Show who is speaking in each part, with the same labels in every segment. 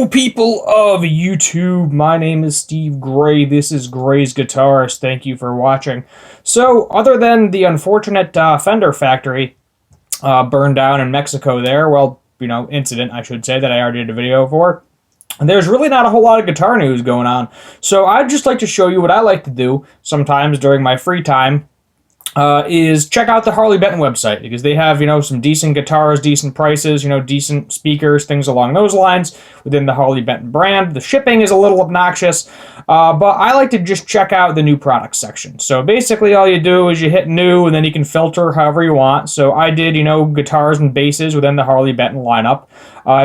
Speaker 1: Hello, people of YouTube. My name is Steve Gray. This is Gray's Guitars. Thank you for watching. So, other than the unfortunate Fender factory burned down in Mexico there, well, incident, I should say, that I already did a video for, there's really not a whole lot of guitar news going on. So, I'd just like to show you what I like to do sometimes during my free time. Is check out the Harley Benton website, because they have, some decent guitars, decent prices, decent speakers, things along those lines within the Harley Benton brand. The shipping is a little obnoxious, but I like to just check out the new products section. So basically all you do is you hit new, and then you can filter however you want. So I did, guitars and basses within the Harley Benton lineup.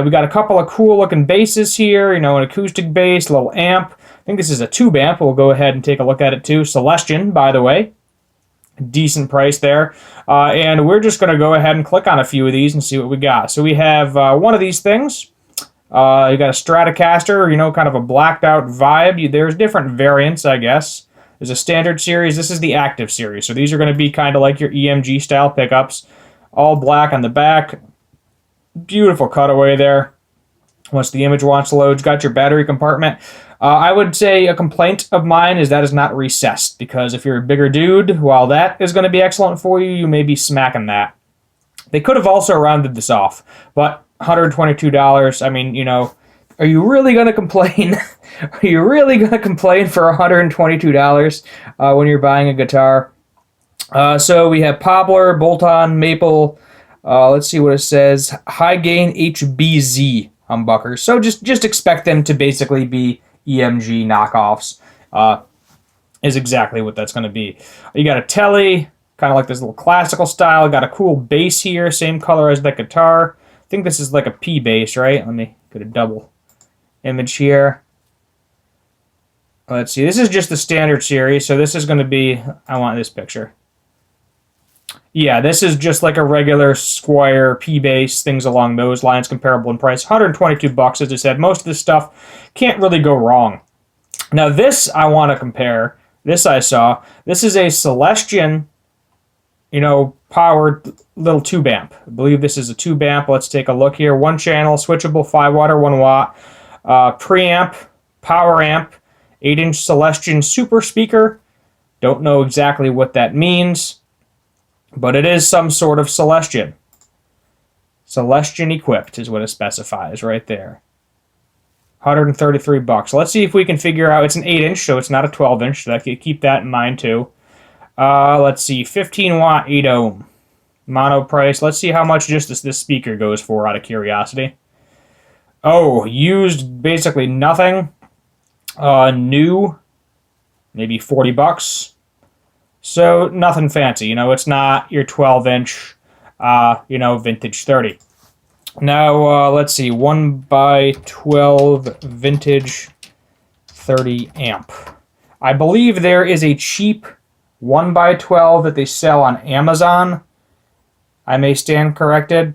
Speaker 1: We got a couple of cool looking basses here, an acoustic bass, a little amp. I think this is a tube amp. We'll go ahead and take a look at it too. Celestian, by the way. Decent price there, and we're just going to go ahead and click on a few of these and see what we got. So we have one of these things. You got a Stratocaster, kind of a blacked out vibe. There's different variants, I guess. There's a standard series. This is the active series, so these are going to be kind of like your EMG style pickups, all black on the back. Beautiful cutaway there. Once the image wants to load, you got your battery compartment. I would say a complaint of mine is that is not recessed, because if you're a bigger dude, while that is going to be excellent for you, you may be smacking that. They could have also rounded this off, but $122, I mean, are you really going to complain? Are you really going to complain for $122 when you're buying a guitar? So we have Poplar, Bolt-On, Maple, let's see what it says, High Gain HBZ humbuckers. So just expect them to basically be EMG knockoffs, is exactly what that's going to be. You got a Tele, kind of like this little classical style. Got a cool bass here, same color as that guitar. I think this is like a P bass, right? Let me get a double image here. Let's see, this is just the standard series, so this is going to be, I want this picture. Yeah, this is just like a regular Squire P bass, things along those lines, comparable in price. $122, as I said. Most of this stuff can't really go wrong. Now this I want to compare. This I saw. This is a Celestian, powered little tube amp. I believe this is a tube amp. Let's take a look here. One channel, switchable, 5-watt or 1-watt. Preamp, power amp, 8-inch Celestian super speaker. Don't know exactly what that means, but it is some sort of Celestian. Celestian equipped is what it specifies right there. $133. Let's see if we can figure out. It's an 8-inch, so it's not a 12-inch. So keep that in mind too. Let's see, 15-watt, 8-ohm. Mono price. Let's see how much just this speaker goes for, out of curiosity. Oh, used basically nothing. New, maybe $40. So nothing fancy, it's not your 12-inch, vintage 30. Now, let's see, 1x12 vintage 30 amp. I believe there is a cheap 1x12 that they sell on Amazon. I may stand corrected.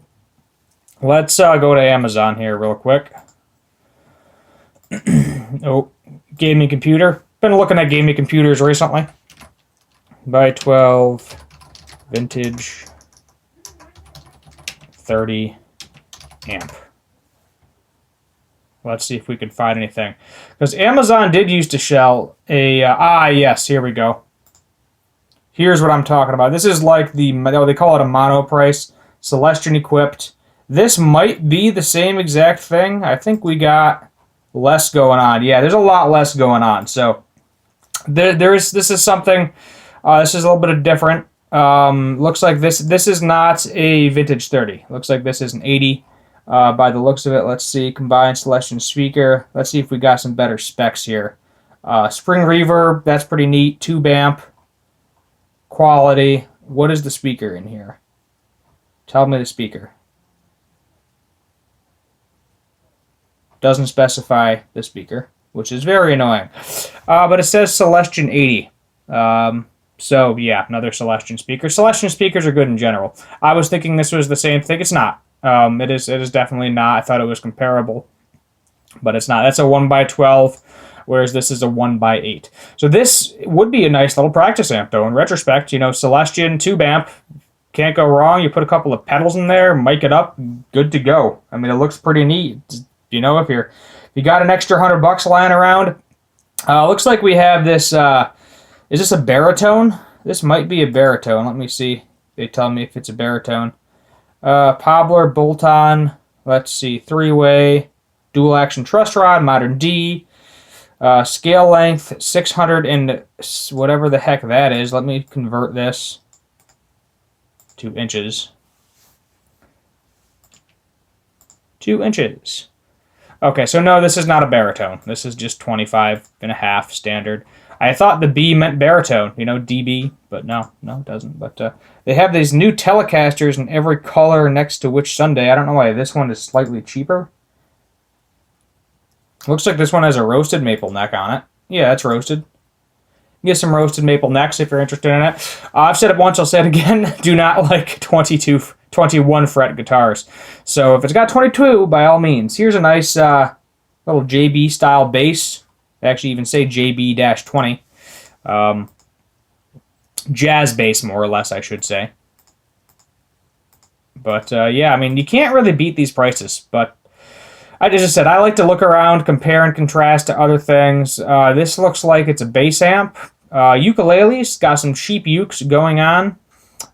Speaker 1: Let's go to Amazon here real quick. Oh, gaming computer. Been looking at gaming computers recently. By 12 vintage 30 amp. Let's see if we can find anything, because Amazon did used to sell a yes, here we go. Here's what I'm talking about. This is like they call it a mono price, Celestian equipped. This might be the same exact thing. I think we got less going on. Yeah, there's a lot less going on. So this is something. This is a little bit of different. Looks like this is not a vintage 30. Looks like this is an 80 by the looks of it. Let's see, combined Celestian speaker. Let's see if we got some better specs here. Spring reverb, that's pretty neat. Tube amp, quality. What is the speaker in here? Tell me the speaker. Doesn't specify the speaker, which is very annoying. But it says Celestian 80. So, yeah, another Celestian speaker. Celestian speakers are good in general. I was thinking this was the same thing. It's not. It is definitely not. I thought it was comparable, but it's not. That's a 1x12, whereas this is a 1x8. So this would be a nice little practice amp, though, in retrospect. Celestian tube amp, can't go wrong. You put a couple of pedals in there, mic it up, good to go. I mean, it looks pretty neat. if you got an extra $100 lying around, looks like we have this. Is this a baritone? This might be a baritone. Let me see. They tell me if it's a baritone. Pobler, bolt-on. Let's see. 3-way, dual action truss rod, modern D. Scale length 600 and whatever the heck that is. Let me convert this to inches. 2 inches. Okay, so no, this is not a baritone. This is just 25.5 standard. I thought the B meant baritone, DB, but no, it doesn't. But they have these new Telecasters in every color next to which Sunday. I don't know why this one is slightly cheaper. Looks like this one has a roasted maple neck on it. Yeah, it's roasted. Get some roasted maple necks if you're interested in it. I've said it once, I'll say it again. Do not like 21 fret guitars. So if it's got 22, by all means. Here's a nice little JB style bass. They actually even say JB-20. Jazz bass, more or less, I should say. But yeah, I mean, you can't really beat these prices. But as I said, I like to look around, compare and contrast to other things. This looks like it's a bass amp. Ukuleles, got some cheap ukes going on.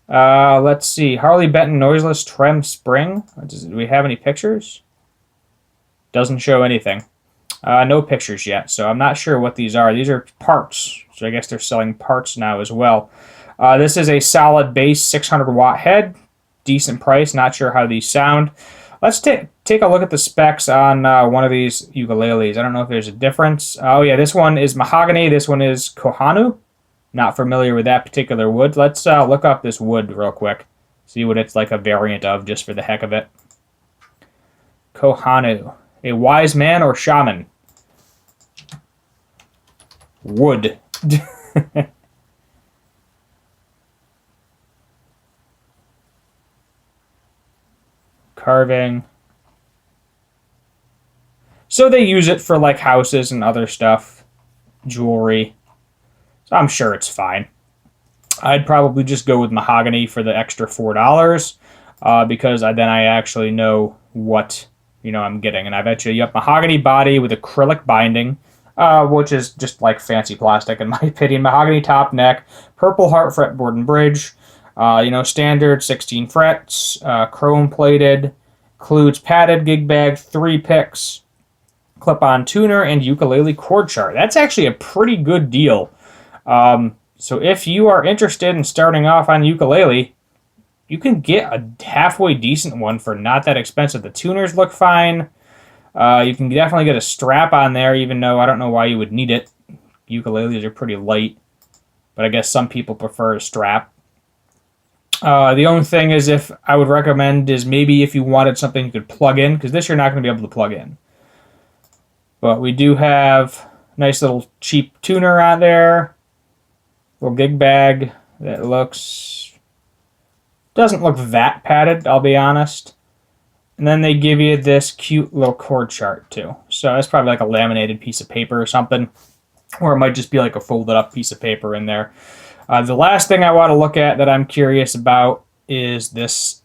Speaker 1: Let's see. Harley Benton noiseless trem spring. Do we have any pictures? Doesn't show anything. No pictures yet, so I'm not sure what these are. These are parts, so I guess they're selling parts now as well. This is a solid bass 600-watt head. Decent price. Not sure how these sound. Let's take a look at the specs on one of these ukuleles. I don't know if there's a difference. Oh yeah, this one is mahogany. This one is kohanu. Not familiar with that particular wood. Let's look up this wood real quick. See what it's like a variant of, just for the heck of it. Kohanu. A wise man or shaman? Wood. Carving. So they use it for like houses and other stuff. Jewelry. So I'm sure it's fine. I'd probably just go with mahogany for the extra $4 because then I actually know what I'm getting. And I bet you, mahogany body with acrylic binding, which is just like fancy plastic in my opinion. Mahogany top neck, purple heart fretboard and bridge, standard 16 frets, chrome plated, includes padded gig bag, 3 picks, clip-on tuner, and ukulele chord chart. That's actually a pretty good deal. So if you are interested in starting off on ukulele, you can get a halfway decent one for not that expensive. The tuners look fine. You can definitely get a strap on there, even though I don't know why you would need it. Ukuleles are pretty light, but I guess some people prefer a strap. The only thing is, if I would recommend is maybe if you wanted something you could plug in, because this you're not going to be able to plug in. But we do have a nice little cheap tuner on there. Little gig bag that doesn't look that padded, I'll be honest. And then they give you this cute little chord chart too. So it's probably like a laminated piece of paper or something. Or it might just be like a folded up piece of paper in there. The last thing I want to look at that I'm curious about is this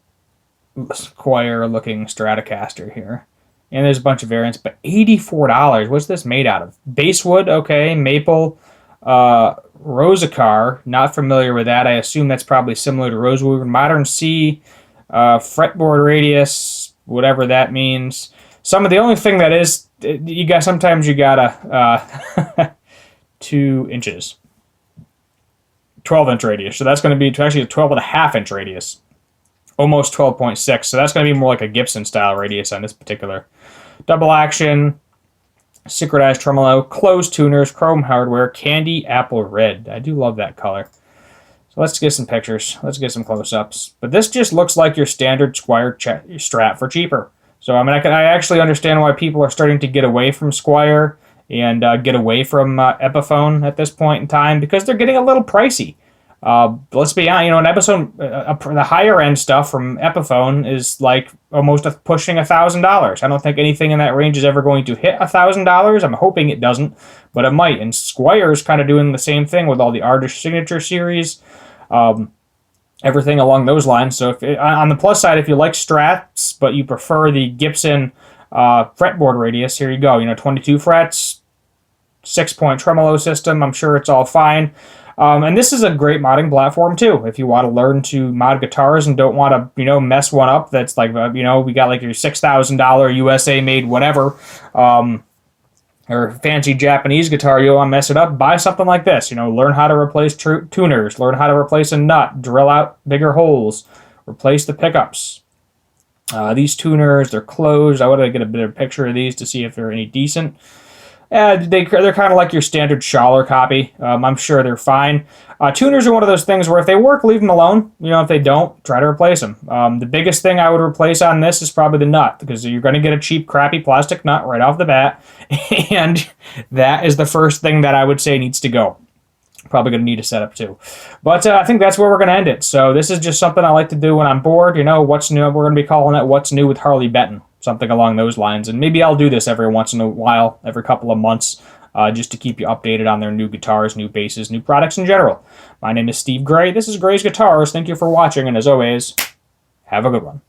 Speaker 1: Squier looking Stratocaster here. And there's a bunch of variants, but $84. What's this made out of? Basswood, okay. Maple. Rosacar, not familiar with that. I assume that's probably similar to rosewood. Modern C, fretboard radius, whatever that means. Some of the only thing that is, sometimes you gotta 2 inches. 12-inch radius. So that's going to be actually a 12.5-inch radius. Almost 12.6. So that's going to be more like a Gibson style radius on this particular. Double action, synchronized tremolo, closed tuners, chrome hardware, candy apple red. I do love that color. So let's get some pictures. Let's get some close-ups. But this just looks like your standard Squier Strat for cheaper. So I actually understand why people are starting to get away from Squier and get away from Epiphone at this point in time, because they're getting a little pricey. Let's be honest, an Epiphone, the higher end stuff from Epiphone is like almost pushing $1,000. I don't think anything in that range is ever going to hit $1,000. I'm hoping it doesn't, but it might. And Squier is kind of doing the same thing with all the Artist Signature series, everything along those lines. So on the plus side, if you like Strats but you prefer the Gibson fretboard radius. Here you go. 22 frets, 6-point tremolo system. I'm sure it's all fine. And this is a great modding platform too. If you want to learn to mod guitars and don't want to, mess one up that's like, we got like your $6,000 USA made whatever, or fancy Japanese guitar, you want to mess it up, buy something like this. Learn how to replace tuners, learn how to replace a nut, drill out bigger holes, replace the pickups. These tuners, they're closed. I want to get a better picture of these to see if they're any decent. They're kind of like your standard Schaller copy. I'm sure they're fine. Tuners are one of those things where if they work, leave them alone. If they don't, try to replace them. The biggest thing I would replace on this is probably the nut, because you're going to get a cheap, crappy plastic nut right off the bat, and that is the first thing that I would say needs to go. Probably going to need a setup too. But I think that's where we're going to end it. So this is just something I like to do when I'm bored. What's new? We're going to be calling it What's New with Harley Benton. Something along those lines. And maybe I'll do this every once in a while, every couple of months, just to keep you updated on their new guitars, new basses, new products in general. My name is Steve Gray. This is Gray's Guitars. Thank you for watching, and as always, have a good one.